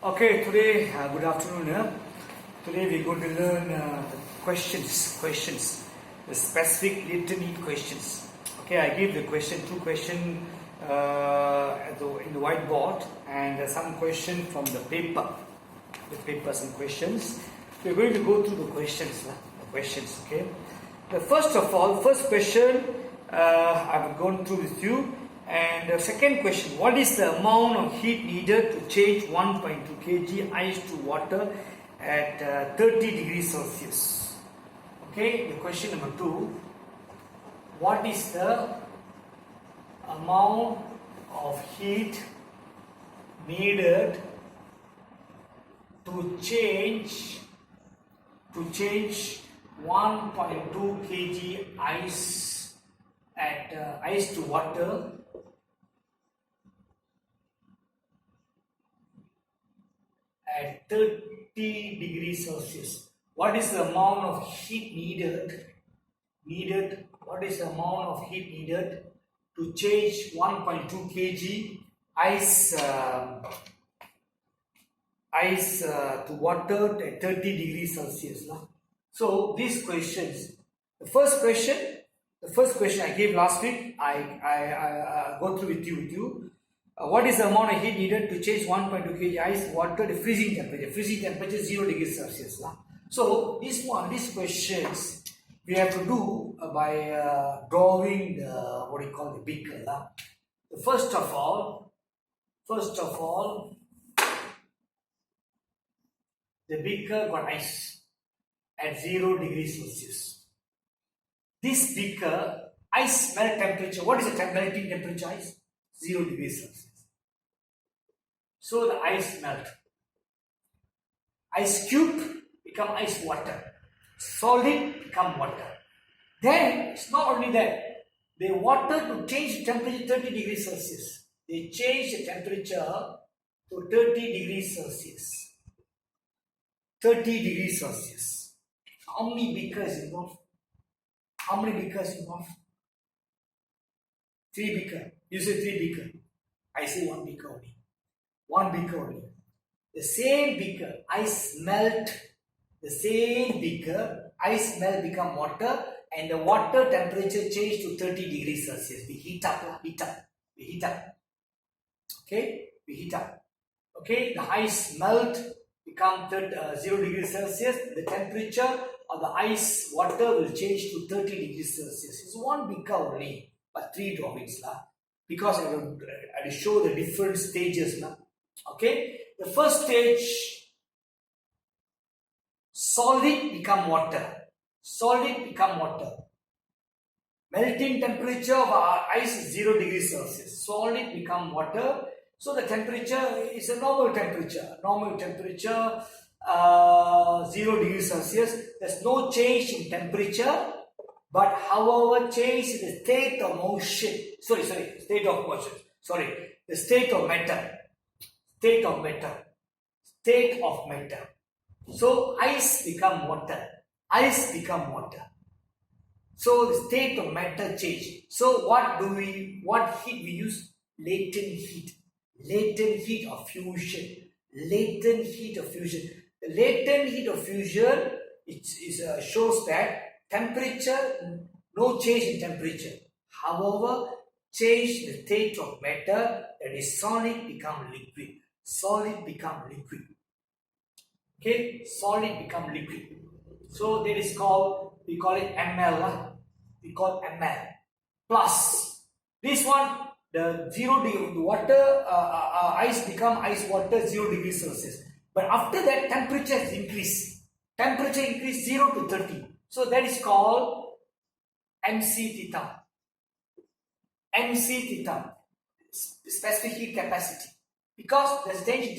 Okay, today, good afternoon. Today we're going to learn the questions, the specific latent heat questions. Okay, I give the two questions in the whiteboard and some question from the paper. Some questions. We're going to go through the questions. Okay. First question I've gone through with you. And the second question, what is the amount of heat needed to change 1.2 kg ice to water at 30 degrees Celsius? Okay, the question number 2, what is the amount of heat needed to change 1.2 kg ice at ice to water at 30 degrees Celsius? What is the amount of heat needed? What is the amount of heat needed to change 1.2 kg ice to water at 30 degrees Celsius? So these questions, the first question I gave last week, I go through with you. What is the amount of heat needed to change 1.2 kg ice water to freezing temperature? Freezing temperature 0 degrees Celsius. So these questions we have to do by drawing the beaker. First of all, the beaker got ice at 0 degrees Celsius. This beaker, ice melt temperature. What is the melting temperature ice? 0 degrees Celsius. So the ice melt. Ice cube become ice water. Solid become water. Then it's not only that. They water to change the temperature 30 degrees Celsius. They change the temperature to 30 degrees Celsius. 30 degrees Celsius. How many beakers involved? 3 beaker. You say 3 beaker. I say 1 beaker only. 1 beaker only. The same beaker, ice melt. The same beaker, ice melt become water, and the water temperature change to 30 degrees Celsius. We heat up. Okay, we heat up. Okay, the ice melt become 0 degrees Celsius. The temperature of the ice water will change to 30 degrees Celsius. It's 1 beaker only, but 3 drawings because I will show the different stages. Okay, the first stage, solid become water. Melting temperature of our ice is 0 degrees Celsius. Solid become water. So the temperature is a normal temperature. 0 degrees Celsius. There's no change in temperature, but however change in the state of motion. The state of matter. So ice become water. So the state of matter change. So what heat we use? Latent heat of fusion. The latent heat of fusion shows that temperature, no change in temperature. However, change the state of matter, that is solid become liquid. Okay, solid become liquid. So that is called, we call it ml. Plus this one, the 0 degree water, ice become ice water 0 degrees Celsius. But after that, temperature has increased. 0 to 30. So that is called MC theta. Specific heat capacity. Because there's change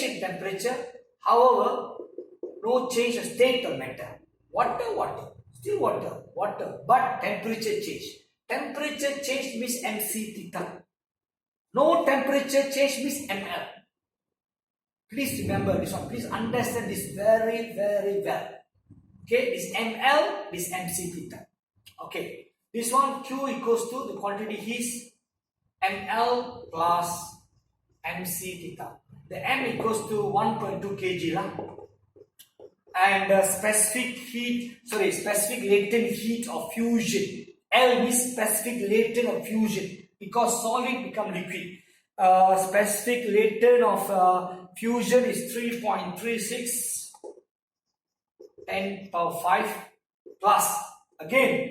in temperature. However, no change in state of matter. Water, still water, but temperature change. Temperature change means MC theta. No temperature change means ML. Please remember this one. Please understand this very, very well. Okay, this ML, this MC theta. Okay, this one Q equals to the quantity is ml plus mc theta. The m equals to 1.2 kg lah. And specific latent heat of fusion. L means specific latent of fusion because solid become liquid. Specific latent of fusion is 3.36 10 power 5 plus again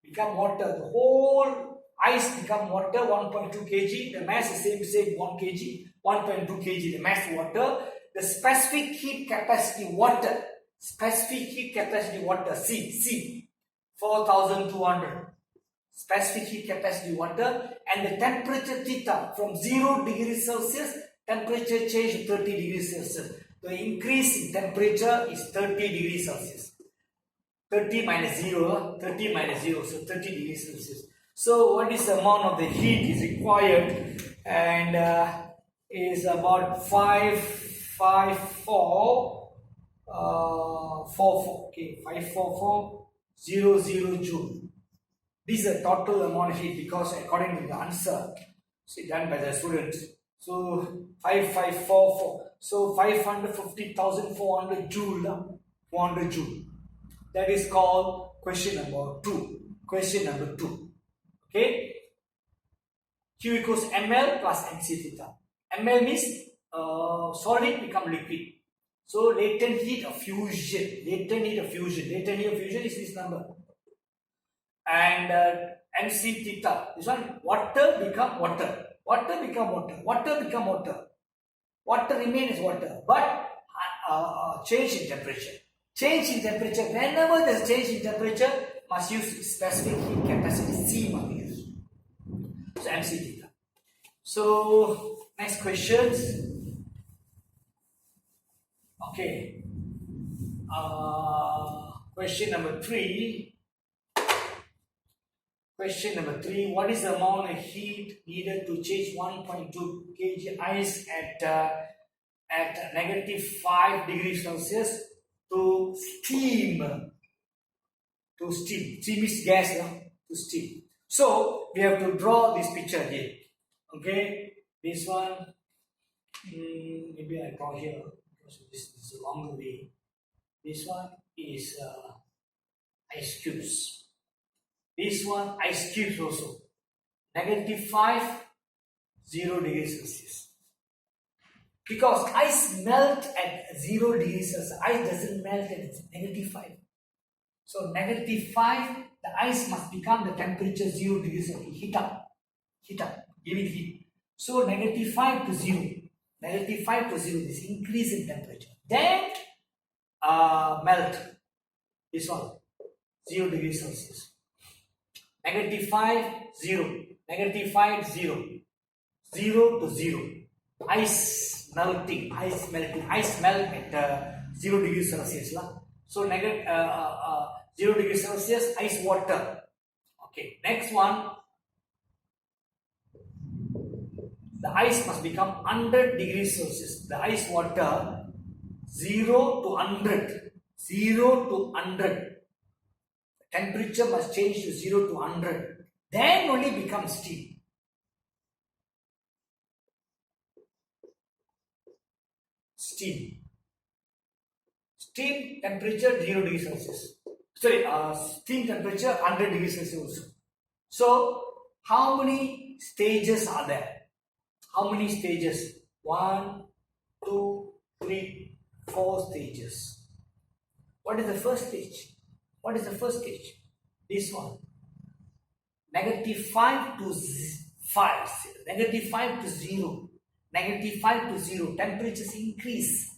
become water. The whole ice become water 1.2 kg. The mass is same 1 kg, 1.2 kg. The mass water. The specific heat capacity water. Specific heat capacity water C 4200. Specific heat capacity water, and the temperature theta from 0 degrees Celsius, temperature change to 30 degrees Celsius. The increase in temperature is 30 degrees Celsius. 30 minus 0, so 30 degrees Celsius. So what is the amount of the heat is required? And is about 54400 joule. This is the total amount of heat because according to the answer done by the students. So 5544. So 550,400 joule. 400 joule. That is called question number 2. Question number 2. Okay. Q equals ml plus mc theta. ml means solid become liquid. So latent heat of fusion. Latent heat of fusion is this number. And mc theta, this one, water become water. Water remains water, but change in temperature. Whenever there's change in temperature, must use specific heat capacity C must be used. So mc theta. So next questions. Okay. Question number 3. Question number 3. What is the amount of heat needed to change 1.2 kg ice at -5 degrees Celsius to steam? Steam is gas, to steam. So we have to draw this picture here. Okay, this one maybe I draw here because this is a longer way. This one is ice cubes. This one ice cubes also. -5, 0 degrees Celsius. Because ice melt at 0 degrees Celsius. Ice doesn't melt at -5. So -5, the ice must become the temperature 0 degrees Celsius. Heat up, giving heat. So -5 to 0. -5 to 0 is increase in temperature. Then melt. This one, 0 degrees Celsius. -5, 0. -5, 0. 0 to 0. Ice melting. Ice melt at 0 degrees Celsius. So 0 degrees Celsius, ice water. Okay, next one. The ice must become 100 degrees Celsius. The ice water 0 to 100. 0 to 100. Temperature must change to 0 to 100. Then only becomes steam. Steam temperature 0 degrees Celsius. Steam temperature 100 degrees Celsius also. So, how many stages are there? How many stages? 1, 2, 3, 4 stages. What is the first stage? This one. -5 to 5. -5 to 0. -5 to 0. Temperatures increase.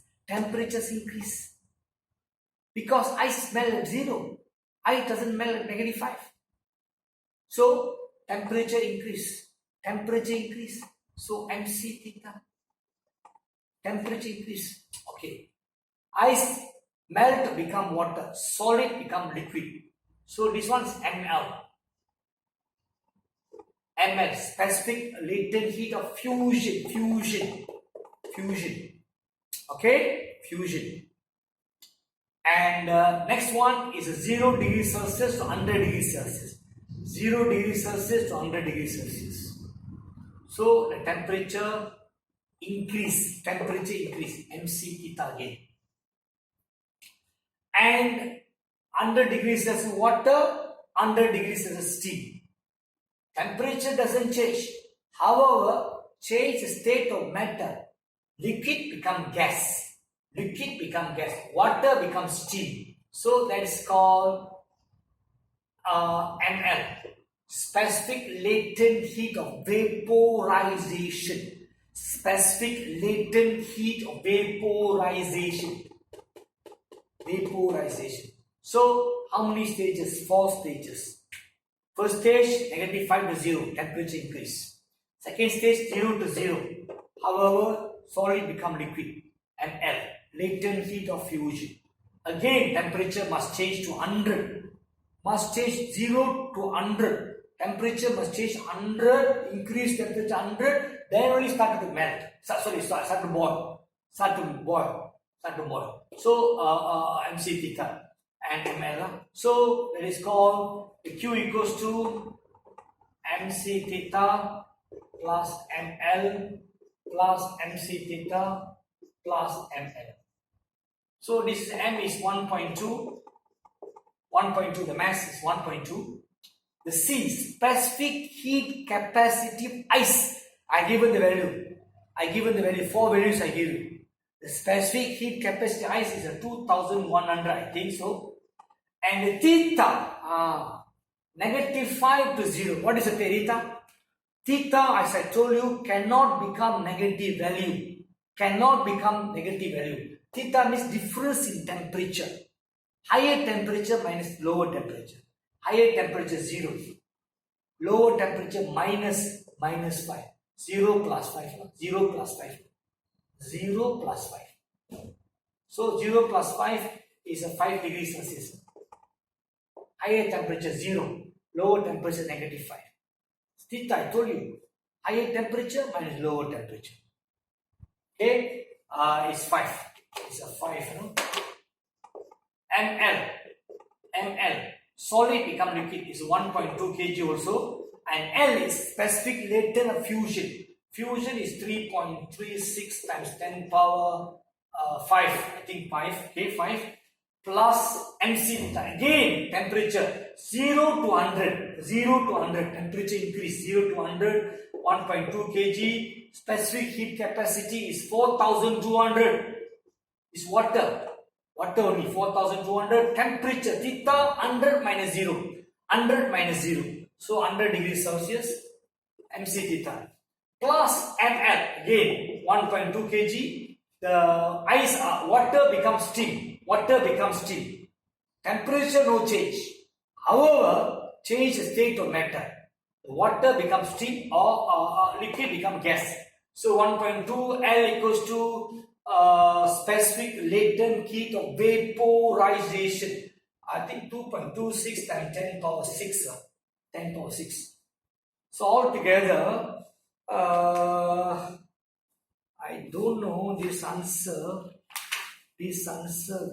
Because ice melt at 0. Ice doesn't melt at -5. So temperature increase. So mc theta. Temperature increase. Okay. Ice melt become water. Solid become liquid. So this one is ml. ml, specific latent heat of fusion. Okay, fusion. And next one is 0 degrees Celsius to 100 degrees Celsius. 0 degrees Celsius to 100 degrees Celsius. So the temperature increase, temperature increase, MC theta again. And 100 degrees as water, 100 degrees as steam. Temperature doesn't change. However, change the state of matter. Liquid become gas. Liquid become gas. Water becomes steam. So that is called ML. Specific latent heat of vaporization. Specific latent heat of vaporization. Vaporization. So, how many stages? 4 stages. First stage, negative 5 to 0, temperature increase. Second stage, 0 to 0. However, solid become liquid. And L, latent heat of fusion. Again, temperature must change to 100. Must change 0 to 100. Temperature must change 100, increase temperature 100, then only start to melt. Start to boil. Start to boil. So, MC theta and ML. So, that is called the Q equals to MC theta plus ML plus MC theta plus ML. So, this M is 1.2. 1.2, the mass is 1.2. The C, specific heat capacity of ice. I given the value. 4 values I give you. The specific heat capacity of ice is a 2100, I think so. And the theta, negative 5 to 0. What is the theta? Theta, as I told you, cannot become negative value. Theta means difference in temperature. Higher temperature minus lower temperature. Higher temperature 0. Lower temperature minus 5. 0 plus 5. 0 plus 5. 0 plus 5. So 0 plus 5 is a 5 degrees Celsius. Higher temperature 0. Lower temperature negative 5. Theta, I told you. Higher temperature minus lower temperature. Okay? It's 5. It's a 5, you know. ML. Solid become liquid is 1.2 kg also. And L is specific latent of fusion. Fusion is 3.36 times 10 power 5. I think 5. Okay, 5. Plus MC theta. Again, temperature 0 to 100. 0 to 100. Temperature increase 0 to 100. 1.2 kg. Specific heat capacity is 4200. Is water. Water only 4200. Temperature theta 100 minus 0. 100 minus 0. So 100 degrees Celsius. MC theta. Plus ML. Again 1.2 kg. The ice, water becomes steam. Temperature no change. However, change the state of matter. The water becomes steam or liquid become gas. So 1.2 L equals to specific latent heat of vaporization. I think 2.26 times 10 power 6. 10 power 6. So altogether, I don't know this answer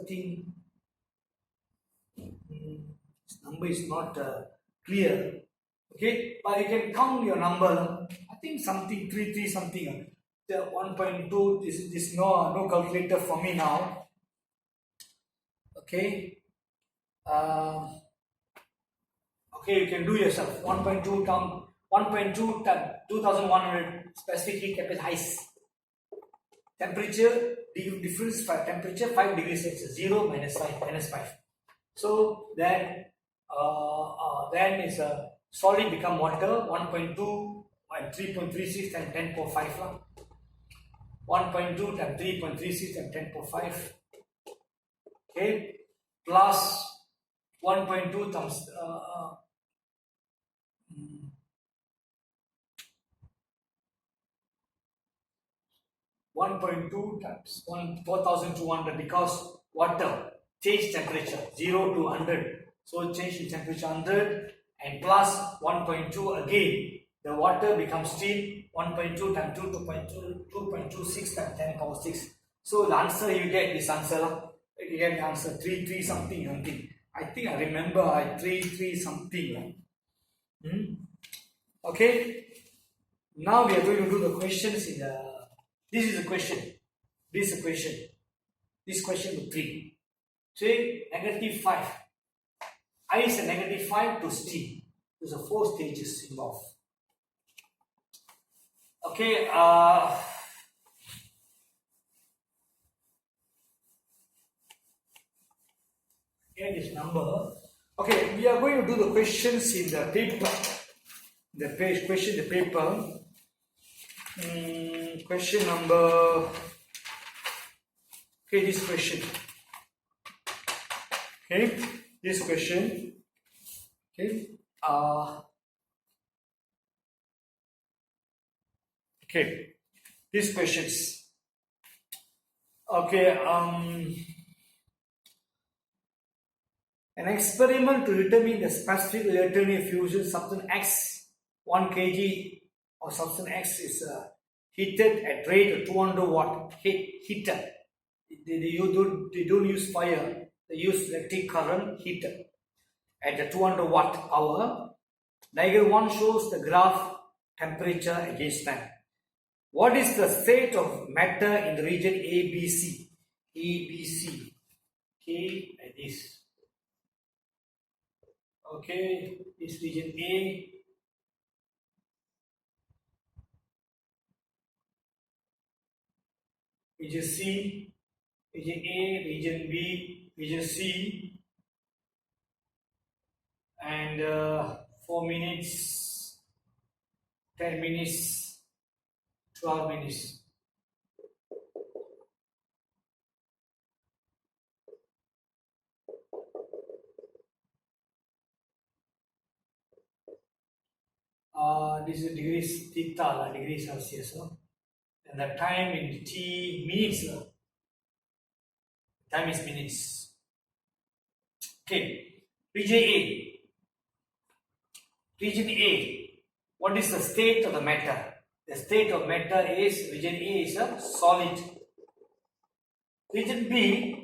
thing. This number is not clear. Okay, but you can count your number. I think something 3 something. The 1.2. This is no calculator for me now. Okay. Okay, you can do yourself. 1.2 times 2100 specific heat capacity ice. Temperature difference for temperature 5 degrees Celsius. 0 minus 5. So then is a solid become water. 1.2 and 3.36 and 10 power 5 lah. 1.2 times 3.36 and 10 power 5. Okay, plus 1.2 times 1.2 times 4200 because water change temperature 0 to 100. So change in temperature 100 and plus 1.2 again. The water becomes steam. 1.2 times 2.26 times 10 power 6. So the answer you get this answer. You get the answer 3 something. I think I remember 3 something. Okay. Now we are going to do the questions in the This is the question. This is the question. This question with 3. Say -5. Ice and -5 to steam. There's a 4 stages involved. Okay, here this number. Okay, we are going to do the questions in the paper. The paper. Question number. Okay, this question. Okay, this question. Okay. Okay, these questions. Okay, an experiment to determine the specific electronic fusion substance X 1 kg or substance X is heated at rate of 200 watt heater. They don't use fire, they use electric current heater at the 200 watt hour. Diagram 1 shows the graph temperature against time. What is the state of matter in the region ABC? ABC. Okay, like this. Okay, this region A. Region C. Region A, region B, region C. And 4 minutes, 10 minutes, 12 minutes. This is degrees theta, degrees Celsius. And the time in T minutes. Time is minutes. Okay, region A. Region A. What is the state of the matter? The state of matter is region A is a solid. Region B.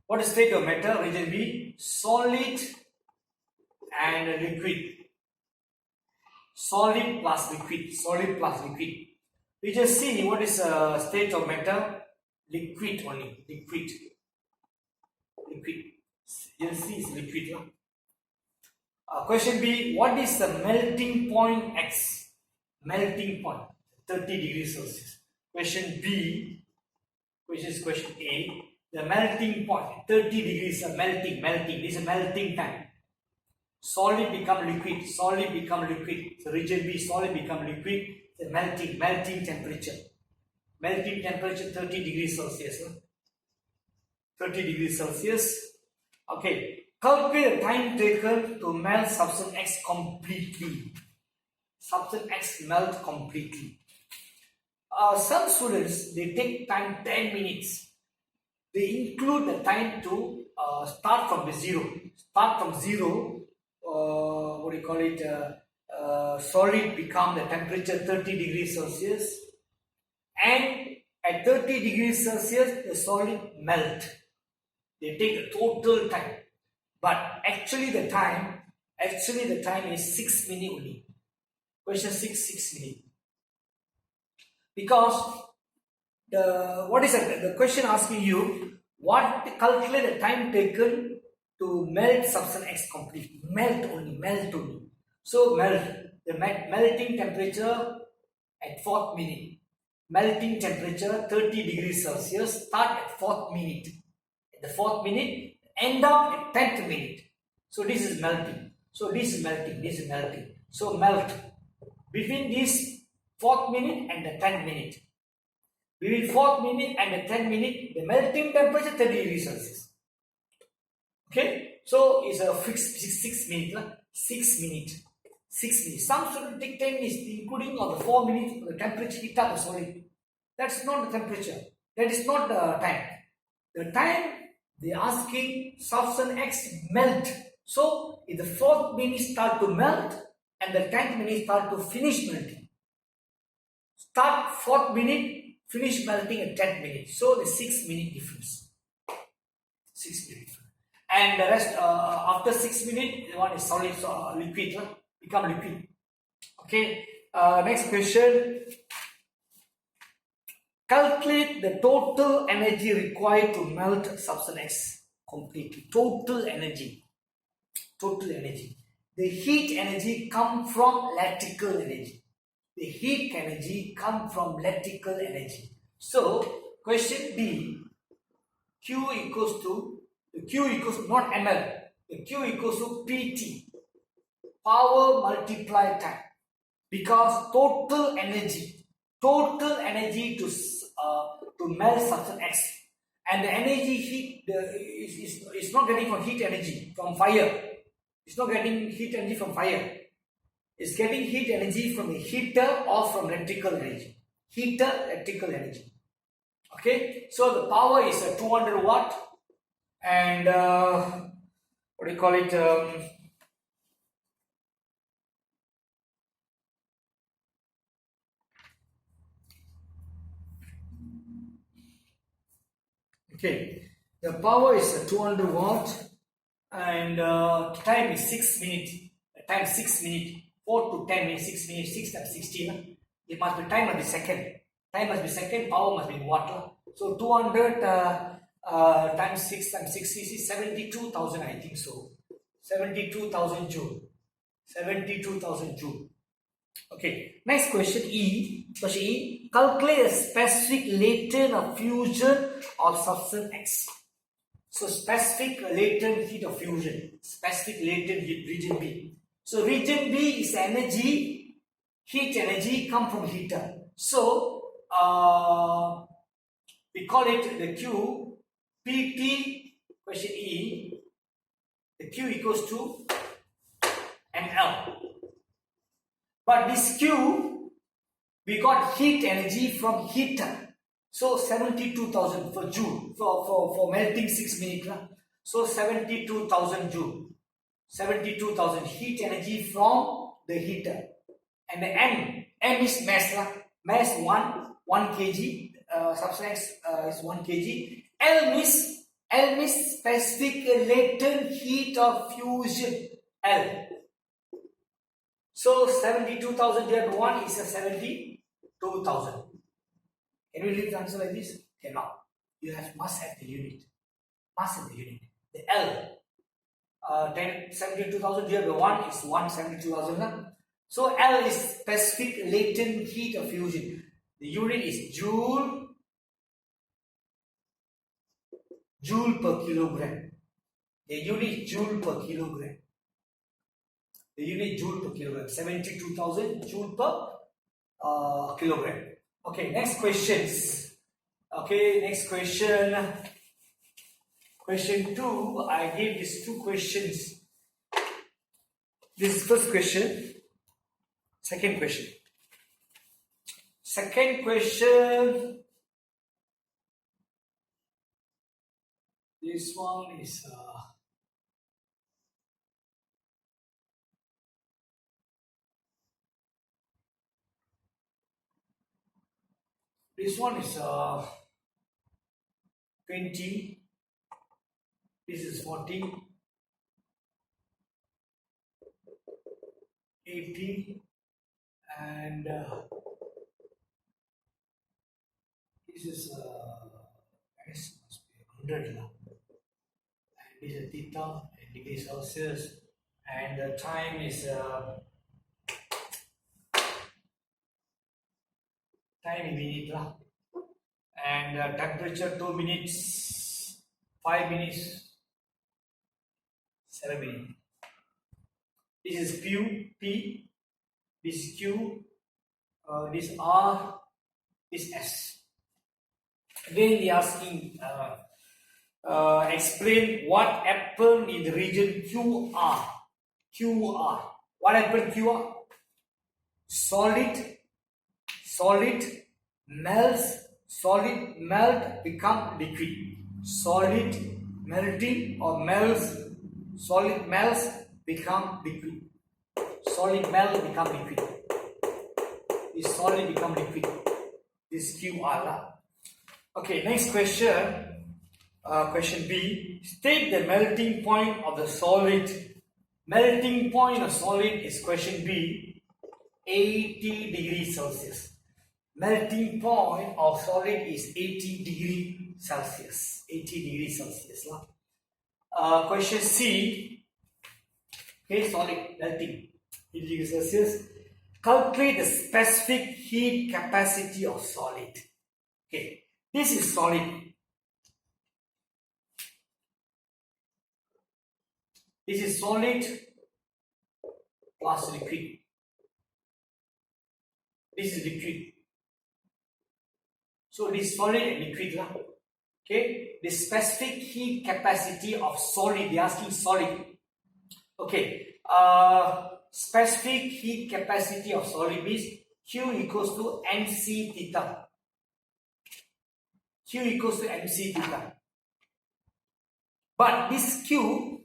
What is state of matter? Region B, solid and liquid. Solid plus liquid. Solid plus liquid. Region C. What is state of matter? Liquid only. Liquid. Liquid. Region C is liquid. Question B. What is the melting point X? Melting point 30 degrees Celsius. Question B. Which is question A. The melting point 30 degrees of melting. This is melting time. Solid become liquid. Solid become liquid. So region B, solid become liquid. The melting temperature. Melting temperature 30 degrees Celsius. 30 degrees Celsius. Okay. Calculate the time taken to melt substance X completely. Substance X melt completely. Some students, they take time 10 minutes. They include the time to start from the zero. Start from zero. What do you call it? Solid become the temperature 30 degrees Celsius. And at 30 degrees Celsius, the solid melt. They take the total time. But actually the time is 6 minutes only. Question 6 minutes. Because the question asking you, calculate the time taken to melt substance X completely. Melt only. So the melting temperature at 4th minute. Melting temperature 30 degrees Celsius, start at 4th minute. At the 4th minute, end up at 10th minute. So this is melting. So melt. Between this 4th minute and the 10th minute. Between 4th minute and the 10th minute, the melting temperature 30 degrees Celsius. Okay? So it's a fixed 6 minutes. 6 minutes. Some students take 10 minutes, including of the 4 minutes for the temperature heat up the solid. That's not the temperature. That is not the time. The time they are asking substance X melt. So if the 4th minute start to melt and the 10th minute start to finish melting. Start 4th minute, finish melting at 10th minute. So the 6 minute difference. 6 minutes. And the rest after 6 minutes, the one is solid, liquid, become liquid. Okay. Next question. Calculate the total energy required to melt substance X completely. Total energy. Total energy. The heat energy come from electrical energy. The heat energy come from electrical energy. So, question B, Q equals to not ml, the Q equals to PT, power multiplied time, because total energy to melt substance X, and the energy heat is not getting from heat energy from fire. It's not getting heat energy from fire. It's getting heat energy from a heater or from electrical energy. Heater, electrical energy. Okay, so the power is a 200 watt, and what do you call it? Okay, the power is a 200 watt, and time is 6 minutes. Time 6 minutes. 4 to 10 minutes, 6 minutes, 6 times 16. It must be time must be second. Time must be second, power must be watt. So 200 times 6 times 6 is 72,000, I think so. 72,000 joule. 72,000 joule. Okay, next question E. Question E. Calculate a specific latent of fusion of substance X. So specific latent heat of fusion. Specific latent heat, region B. So region B is energy, heat energy come from heater. So we call it the Q, PT, question E, the Q equals to ml. But this Q, we got heat energy from heater. So 72,000 for joule, for melting 6 minutes. So 72,000 joule. 72,000 heat energy from the heater. And the M is mass. Mass 1 kg, substance is 1 kg. L means specific latent heat of fusion. L. So 72,000 divided by 1 is a 72,000. Can we leave the answer like this? Cannot. You must have the unit. Must have the unit. The L. 72,000 divided by 1 is 172,000. So L is specific latent heat of fusion. The unit is joule per kilogram. The unit is joule per kilogram. The unit joule per kilogram. 72,000 joule per kilogram. Okay, next questions. Okay, next question. Question 2, I gave these 2 questions. This is first question. Second question. Second question. This one is this one is 20. This is 40, 80, and this is S must be 100. And this is theta and degree Celsius, and the time is time in minute, and temperature 2 minutes, 5 minutes. 7 minutes. This is P, this is Q, this R, this S. Again, we are asking, explain what happened in the region QR. QR. What happened QR? Solid melt, become liquid. Solid melting or melts. Solid melts, become liquid. Solid melt, become liquid. This solid become liquid. This QR. Okay, next question. Question B. State the melting point of the solid. Melting point of solid is question B. 80 degrees Celsius. melting point of solid is 80 degree Celsius. 80 degree Celsius. Question C. Okay, solid melting 80 degree Celsius. Calculate the specific heat capacity of solid. Okay, this is solid. This is solid plus liquid. This is liquid. So this is solid and liquid. Okay, the specific heat capacity of solid. They are asking solid. Okay, specific heat capacity of solid means Q equals to mc theta. Q equals to mc theta. But this Q,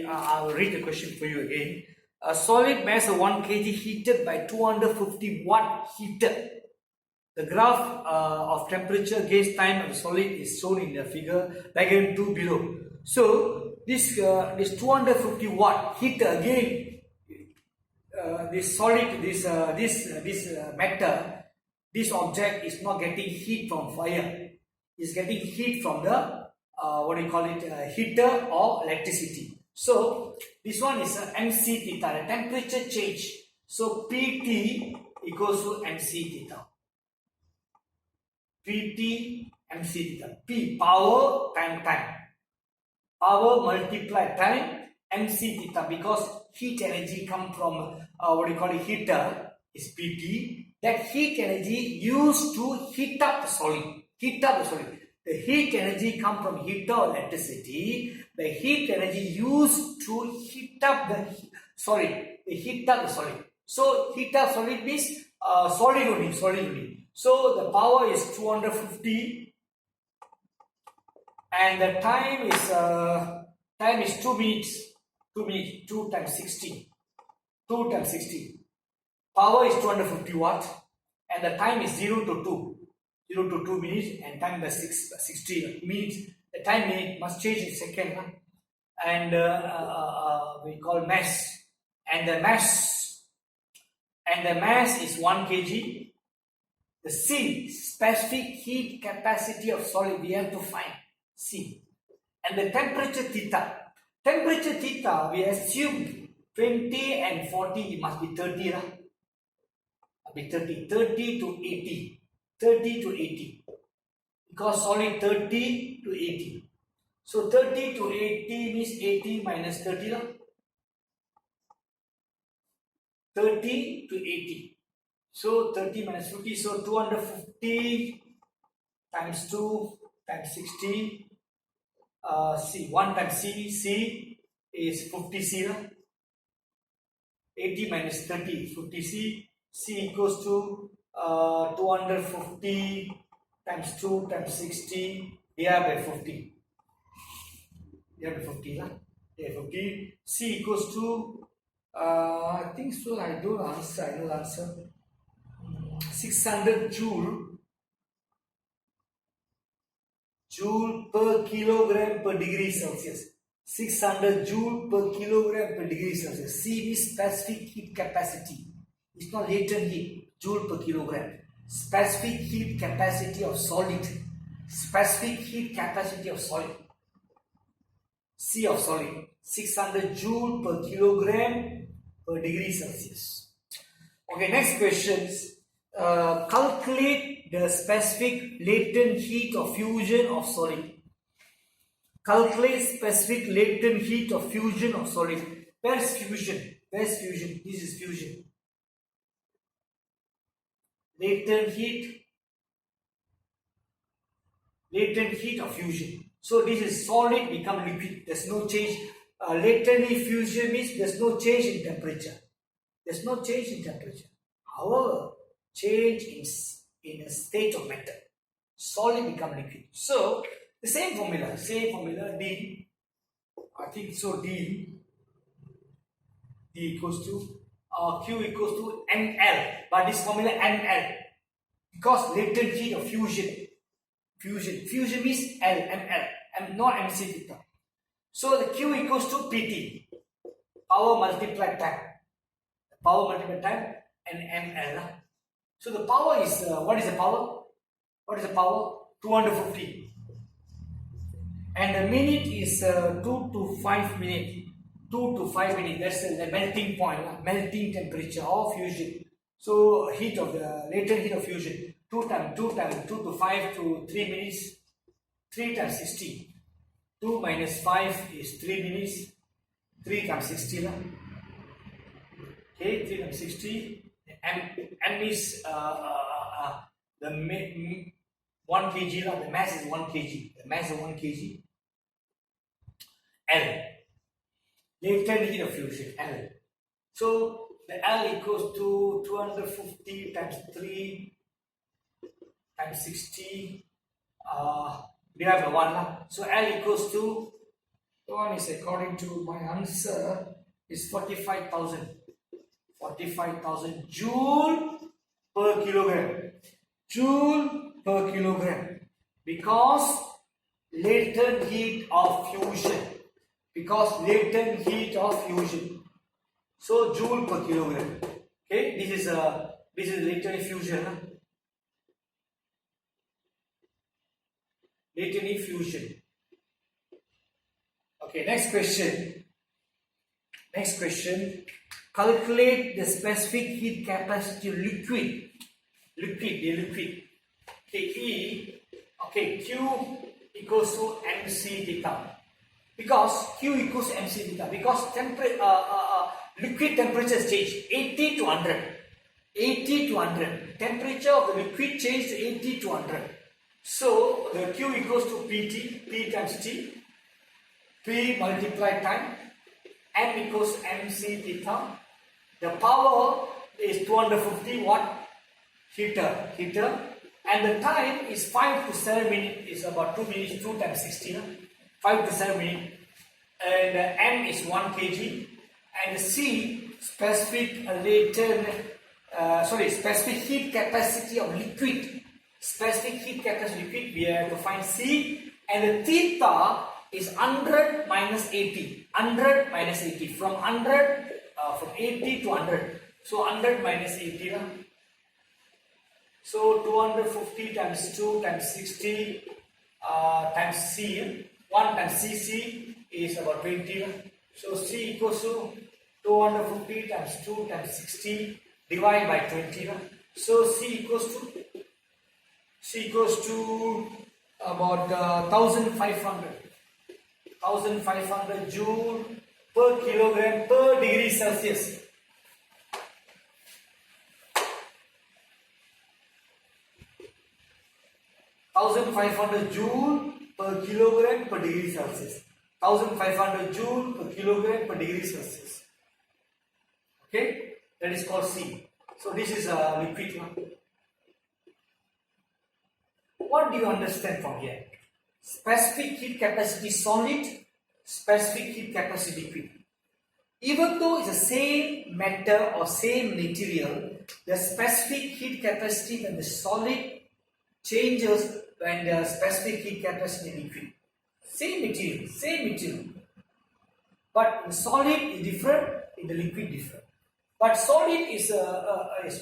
I'll read the question for you again. A solid mass of 1 kg heated by 250 watt heater. The graph of temperature, gas, time of the solid is shown in the figure diagram 2 below. So this 250 watt heater again, this solid, this matter, this object is not getting heat from fire. It's getting heat from the heater or electricity. So this one is mc theta, the temperature change. So Pt equals to mc theta. Pt mc theta. P, power time. Power multiplied time mc theta, because heat energy come from heater is Pt. That heat energy used to heat up the solid. The heat energy come from heater or electricity. The heat energy used to heat up the solid. So heat up solid means solid only. So the power is 250, and the time is 2 minutes. 2 times 60. Power is 250 watts, and the time is 0 to 2 minutes, and time by 60 minutes. The time minute must change in second, and we call mass, and the mass is 1 kg. The C, specific heat capacity of solid, we have to find C, and the temperature theta. We assume 20 and 40, it must be 30, to 80. 30 to 80, because solid 30 to 80. So 30 to 80 means 80 minus 30, 30 to 80. So 30 minus 50, so 250 times 2 times 60. C, 1 times C is 50C. 80 minus 30, 50C. C equals to 250 times 2 times 60 divided by 50. Divided by 50, yeah, 50. C equals to I think so. I know the answer. 600 joule per kilogram per degree Celsius. 600 joule per kilogram per degree Celsius. C is specific heat capacity. It's not latent heat. Joule per kilogram. Specific heat capacity of solid. C of solid. 600 joule per kilogram per degree Celsius. Okay, next questions. Calculate the specific latent heat of fusion of solid. Calculate specific latent heat of fusion of solid. Where's fusion? This is fusion. Latent heat of fusion. So this is solid become liquid. There's no change. Latent heat fusion means there's no change in temperature. However, change in a state of matter. Solid become liquid. So the same formula D. I think so. D equals to Q equals to ml. But this formula ml, because latent heat of fusion means ml, not mc theta. So the Q equals to Pt, power multiplied time, and ml. So the power is, what is the power? What is the power? 250. And the minute is 2 to 5 minutes. 2 to 5 minutes, that's the melting point, melting temperature of fusion. So heat of the latent heat of fusion, 2 times 2 to 5 to 3 minutes, 3 times 60. 2 minus 5 is 3 minutes, 3 times 60 lah. Okay, 3 times 60. M is the 1 kg lah, the mass is 1 kg. The mass is 1 kg. L. Latent heat of fusion, L. So the L equals to 250 times 3 times 60 divided by 1 lah. So L equals to, the one is according to my answer is 45,000. 45,000 joule per kilogram. Joule per kilogram. Because latent heat of fusion. Because latent heat of fusion. So joule per kilogram. Okay, this is latent fusion. Latent fusion. Okay, next question. Next question. Calculate the specific heat capacity of liquid. Liquid. Okay, E. Okay, Q equals to MC theta. Because Q equals MC theta. Because liquid temperature change 80 to 100. 80 to 100. Temperature of the liquid changed 80 to 100. So the Q equals to PT, P times T, P multiplied time, M equals MC theta. The power is 250 watt heater, and the time is 5 to 7 minutes, is about 2 minutes, 2 times 60, 5 to 7 minutes, and M is 1 kg, and C specific specific heat capacity of liquid. Specific heat capacity of liquid, we have to find C, and the theta is 100 minus 80. 100 minus 80. From 100, from 80 to 100. So 100 minus 80. So 250 times 2 times 60 times C. 1 times CC is about 20. So C equals to 250 times 2 times 60 divided by 20. So C equals to about 1500 joule per kilogram per degree Celsius. Joule per kilogram per degree Celsius. 1500 joule per kilogram per degree Celsius. Okay, that is called C. So this is a liquid one. What do you understand from here? Specific heat capacity solid, specific heat capacity liquid. Even though it's the same matter or same material, the specific heat capacity when the solid changes when the specific heat capacity liquid. Same material. But the solid is different, in the liquid different. But solid is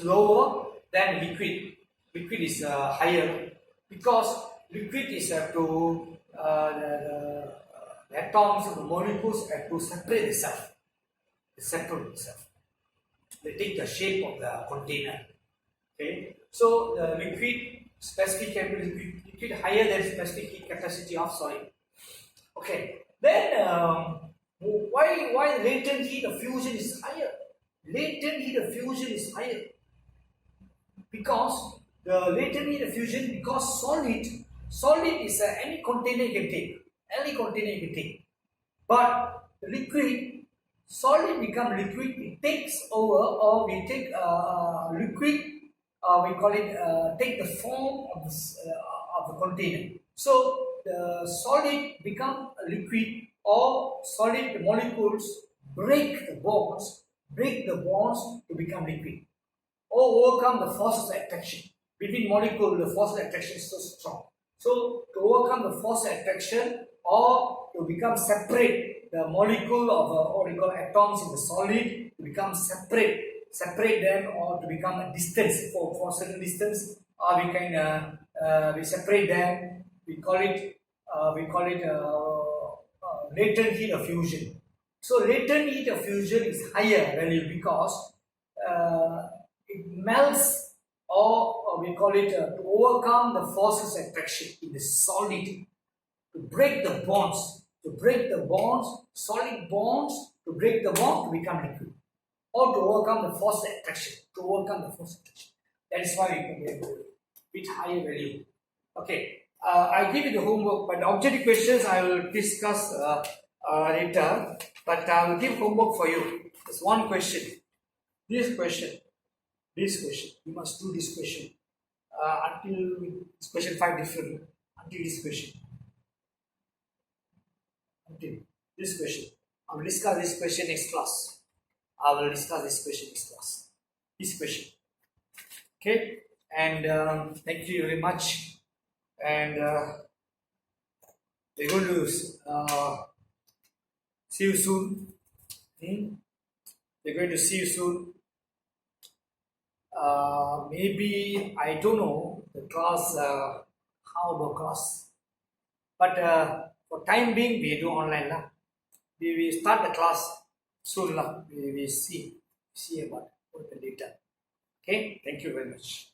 lower than liquid. Liquid is higher because liquid is to the atoms of the molecules have to separate itself. They take the shape of the container. Okay, so the liquid specific capacity liquid higher than specific heat capacity of solid. Okay, then why latent heat of fusion is higher? Latent heat of fusion is higher because the latent heat of fusion, because solid is any container you can take, but the liquid, solid become liquid, it takes over, or we take liquid, we call it take the form of the container. So the solid become a liquid, or solid molecules break the bonds to become liquid, or overcome the forces of attraction between molecules. The force of attraction is so strong. So to overcome the force of attraction, or to become separate the molecule of what we call atoms in the solid, to become separate separate them or to become a distance for certain distance, or we can we separate them. We call it latent heat of fusion. So latent heat of fusion is higher value because it melts, or we call it to overcome the forces of attraction in the solid, to break the bonds, solid bonds, to break the bond to become liquid, or to overcome the force of attraction, That is why we can get a bit higher value. Okay, I give you the homework, but the objective questions I will discuss later. But I will give homework for you. There's one question. This question. You must do this question until this question 5 different. Until this question. Until this question. I will discuss this question next class. This question. Okay. And thank you very much. And we're going to see you soon. We're going to see you soon. Maybe I don't know the class, how about class, but for time being we do online lah. We will start the class soon lah. We will see about the data. Okay, thank you very much.